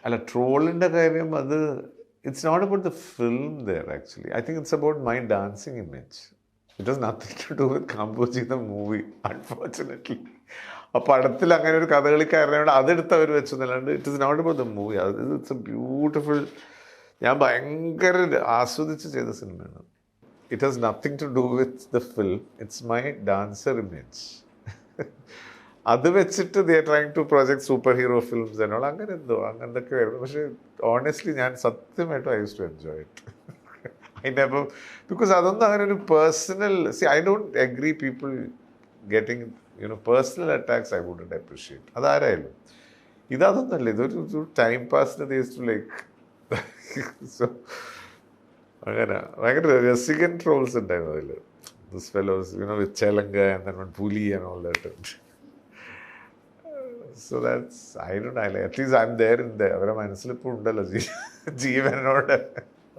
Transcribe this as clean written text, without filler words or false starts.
അല്ല ട്രോളിൻ്റെ കാര്യം അത് it's not about the film there actually. I think it's about my dancing image. It was nothing to do with compose ചെയ്ത movie unfortunately. ആ പടത്തിൽ അങ്ങനെ ഒരു കഥകളിക്കാരനോട് അതെടുത്ത് അവർ വെച്ചെന്നല്ലാണ്ട് it is not about the movie. അത് ഇറ്റ്സ് എ ബ്യൂട്ടിഫുൾ, ഞാൻ ഭയങ്കര ആസ്വദിച്ച് ചെയ്ത സിനിമയാണ്. It has nothing to do with the film, it's my dancer image. അത് വെച്ചിട്ട് they are trying to project super hero films എന്നോട് അങ്ങനെ എന്തോ അങ്ങനത്തെ വരുന്നു. പക്ഷേ ഓണസ്റ്റ്ലി ഞാൻ സത്യമായിട്ടും I use to enjoy it. അതിൻ്റെ അപ്പം ബിക്കോസ് അതൊന്നും അങ്ങനെ ഒരു personal I don't agree people getting personal attacks I wouldn't appreciate. അതാരായാലും ഇതൊന്നല്ല, ഇതൊരു ടൈം പാസിന് തീസ് ലൈക്ക്. സോ അങ്ങനെ ഭയങ്കര രസികൻ ട്രോൾസ് ഉണ്ടായിരുന്നു അതിൽ. This fellows with chilanka and then one പുലി and all that. So that's, I don't know, at least I'm there in there. അവരുടെ മനസ്സിലിപ്പോൾ ഉണ്ടല്ലോ ജീവനോട്.